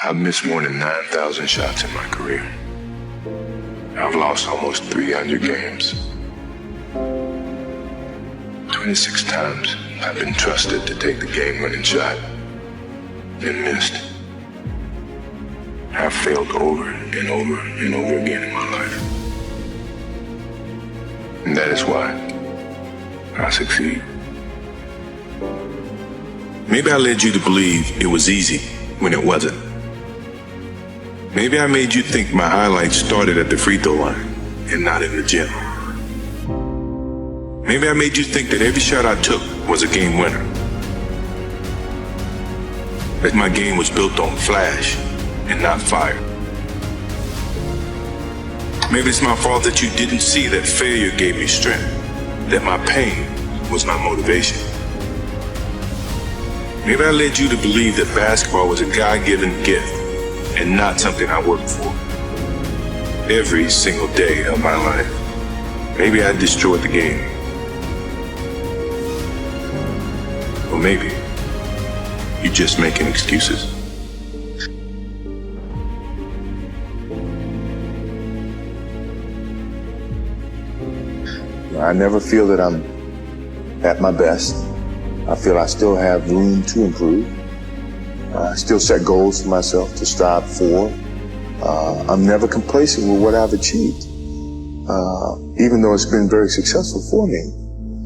I've missed more than 9,000 shots in my career. I've lost almost 300 games. 26 times I've been trusted to take the game-winning shot and missed. I've failed over and over and over again in my life. And that is why I succeed. Maybe I led you to believe it was easy when it wasn't. Maybe I made you think my highlights started at the free throw line and not in the gym. Maybe I made you think that every shot I took was a game winner. That my game was built on flash and not fire. Maybe it's my fault that you didn't see that failure gave me strength, that my pain was my motivation. Maybe I led you to believe that basketball was a God-given gift and not something I worked for. Every single day of my life, maybe I destroyed the game. Or maybe you're just making excuses. I never feel that I'm at my best. I feel I still have room to improve. I still set goals for myself to strive for. I'm never complacent with what I've achieved. Even though it's been very successful for me,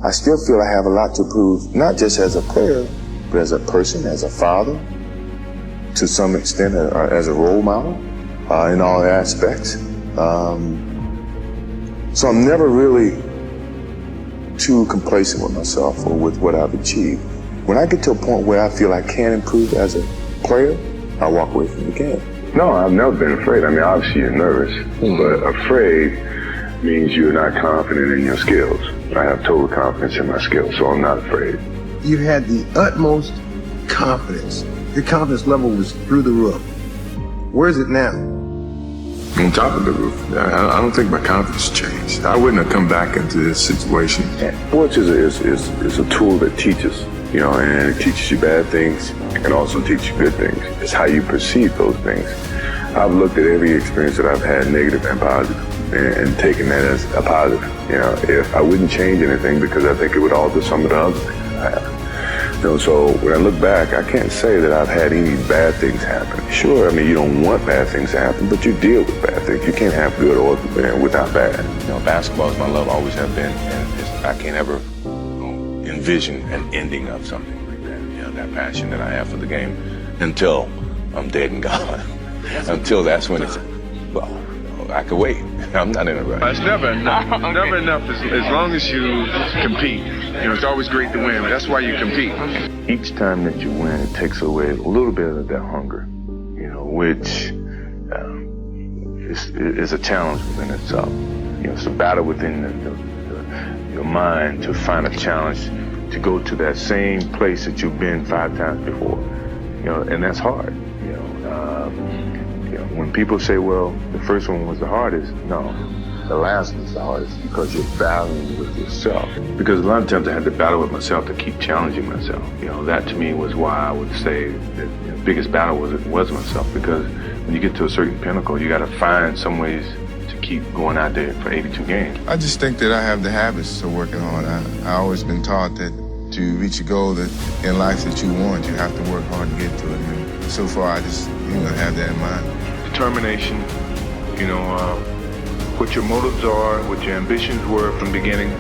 I still feel I have a lot to prove, not just as a player, but as a person, as a father, to some extent as a role model in all aspects. So I'm never really too complacent with myself or with what I've achieved. When I get to a point where I feel I can improve as a player, I walk away from the game. No, I've never been afraid. I mean, obviously you're nervous, but afraid means you're not confident in your skills. I have total confidence in my skills, so I'm not afraid. You had the utmost confidence. Your confidence level was through the roof. Where is it now? On top of the roof. I don't think my confidence changed. I wouldn't have come back into this situation. Sports is a tool that teaches, and it teaches you bad things and also teaches you good things. It's how you perceive those things. I've looked at every experience that I've had, negative and positive, and taken that as a positive. If I wouldn't change anything because I think it would alter some of the other things I have. So when I look back, I can't say that I've had any bad things happen. Sure, I mean, you don't want bad things to happen, but you deal with bad things. You can't have good or without bad. Basketball is my love, always have been, and I can't ever envision an ending of something like that. That passion that I have for the game until I'm dead and gone. Until that's when it's, well, I could wait. I'm not in a rush. It's never enough. Never enough as long as you compete. It's always great to win, but that's why you compete. Each time that you win, it takes away a little bit of that hunger, which is a challenge within itself. It's a battle within your mind to find a challenge to go to that same place that you've been 5 times before. And that's hard. When people say, well, the first one was the hardest, no, the last one's the hardest because you're battling with yourself. Because a lot of times I had to battle with myself to keep challenging myself. That to me was why I would say that the biggest battle was myself, because when you get to a certain pinnacle, you got to find some ways to keep going out there for 82 games. I just think that I have the habits of working hard. I always been taught that to reach a goal that in life that you want, you have to work hard to get to it. And so far, I just have that in mind. Determination, what your motives are, what your ambitions were from the beginning.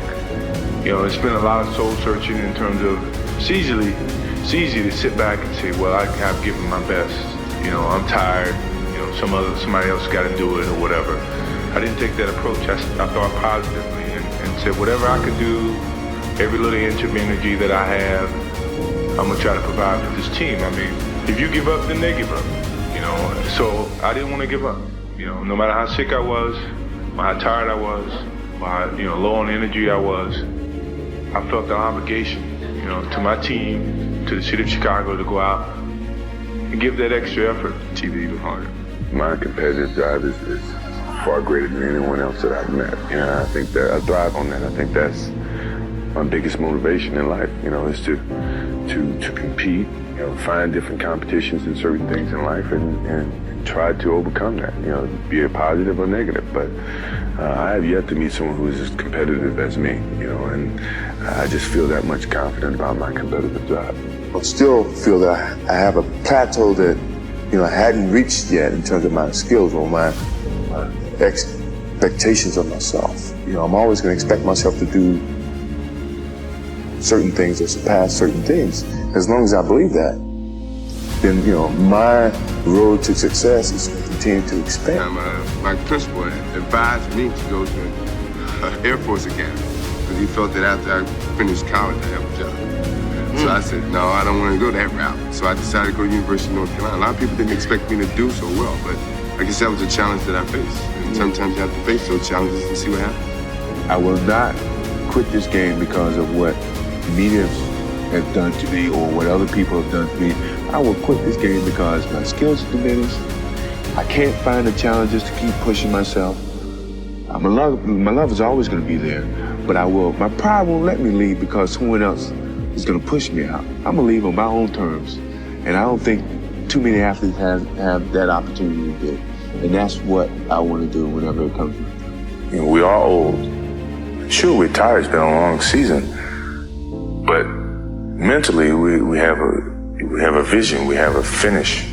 It's been a lot of soul searching in terms of it's easy to sit back and say, well, I have given my best. I'm tired. Somebody else got to do it or whatever. I didn't take that approach. I thought positively and said, whatever I could do, every little inch of energy that I have, I'm gonna try to provide for this team. I mean, if you give up, then they give up. So I didn't want to give up. No matter how sick I was, or how tired I was, or how low on energy I was, I felt the obligation, to my team, to the city of Chicago, to go out and give that extra effort to achieve it even harder. My competitive drive is far greater than anyone else that I've met. I think that I thrive on that. I think that's my biggest motivation in life. Is to compete find different competitions in certain things in life and try to overcome that, be it positive or negative. But I have yet to meet someone who is as competitive as me, and I just feel that much confident about my competitive drive. I still feel that I have a plateau that, I hadn't reached yet in terms of my skills or my expectations of myself. I'm always going to expect myself to do certain things or surpass certain things. As long as I believe that, then, my road to success is going to continue to expand. My principal advised me to go to Air Force Academy because he felt that after I finished college, I'd have a job. So I said, no, I don't want to go that route. So I decided to go to University of North Carolina. A lot of people didn't expect me to do so well, but I guess that was a challenge that I faced. And sometimes you have to face those challenges and see what happens. I will not quit this game because of what media has done to me or what other people have done to me. I will quit this game because my skills are diminished. I can't find the challenges to keep pushing myself. My love is always going to be there, but my pride won't let me leave because someone else is going to push me out. I'm going to leave on my own terms, and I don't think too many athletes have that opportunity to do. And that's what I want to do whenever it comes to it. We're all old. Sure, we're tired. It's been a long season, but mentally we have a vision. We have a finish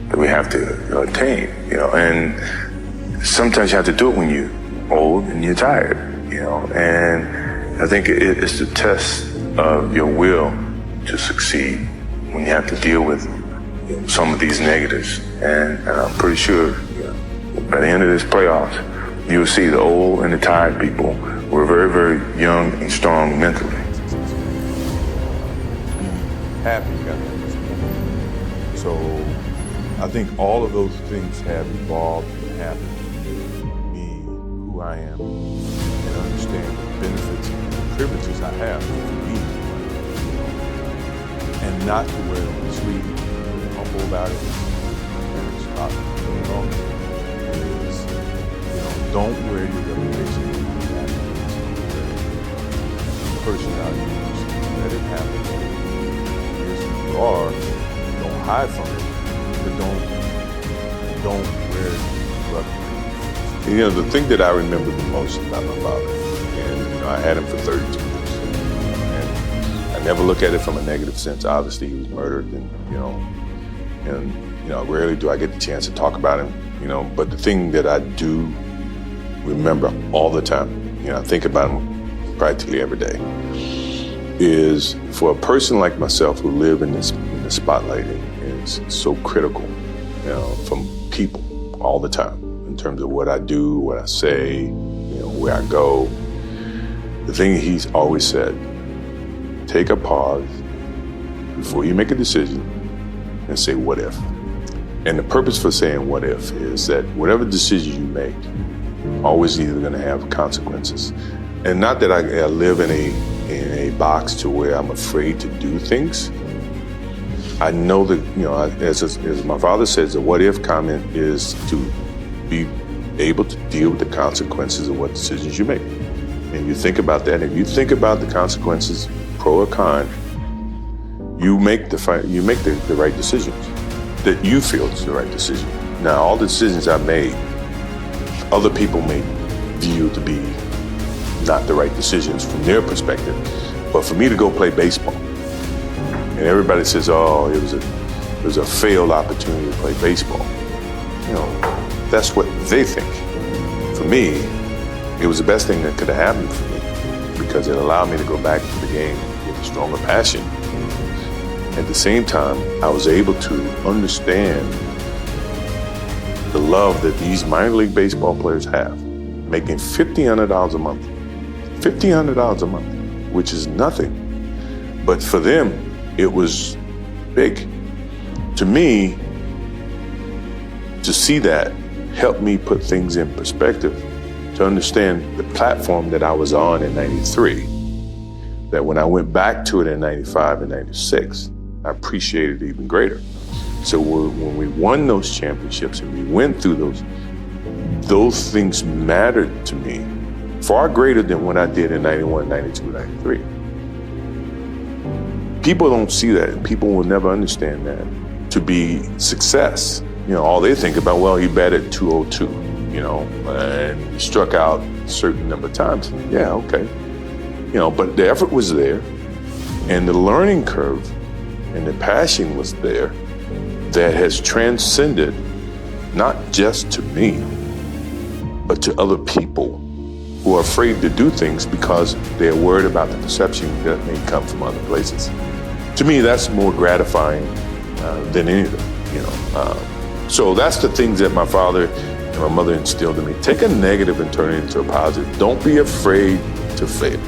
that we have to attain. And sometimes you have to do it when you're old and you're tired. And I think it's the test of your will to succeed when you have to deal with some of these negatives. And I'm pretty sure by the end of this playoffs, you'll see the old and the tired people were very, very young and strong mentally. Happy got that. So I think all of those things have evolved and happened to me, who I am, and understand the benefits and privileges I have to be, and not to wear the sleeve, humble about it, and stop, don't wear your reputation as the person out here. Let it happen. Here's who you are. Don't hide from it, but don't wear your reputation. The thing that I remember the most about my father, and I had him for 32 years, and I never look at it from a negative sense. Obviously, he was murdered, and rarely do I get the chance to talk about him. But the thing that I do remember all the time, I think about him practically every day, is for a person like myself who live in the spotlight and is so critical, from people all the time in terms of what I do, what I say, where I go. The thing he's always said, take a pause before you make a decision and say, what if? And the purpose for saying what if is that whatever decision you make, always either going to have consequences. And not that I live in a box to where I'm afraid to do things. I know that, as my father says, the what if comment is to be able to deal with the consequences of what decisions you make. And you think about that. If you think about the consequences, pro or con, you make the right decisions that you feel is the right decision. Now, all the decisions I made, other people may view to be not the right decisions from their perspective. But for me to go play baseball, and everybody says, oh, it was a failed opportunity to play baseball. That's what they think. For me, it was the best thing that could have happened for me because it allowed me to go back to the game with a stronger passion. At the same time, I was able to understand the love that these minor league baseball players have, making $1,500 a month. $1,500 a month, which is nothing. But for them, it was big. To me, to see that helped me put things in perspective, to understand the platform that I was on in 93, that when I went back to it in 95 and 96, I appreciated it even greater. So when we won those championships and we went through those things mattered to me far greater than what I did in 91, 92, 93. people don't see that, and people will never understand that to be success. All they think about, well, he batted 202, and he struck out a certain number of times. Yeah, okay. But the effort was there, and the learning curve and the passion was there that has transcended not just to me, but to other people who are afraid to do things because they're worried about the perception that may come from other places. To me, that's more gratifying than anything, So that's the things that my father and my mother instilled in me. Take a negative and turn it into a positive. Don't be afraid to fail.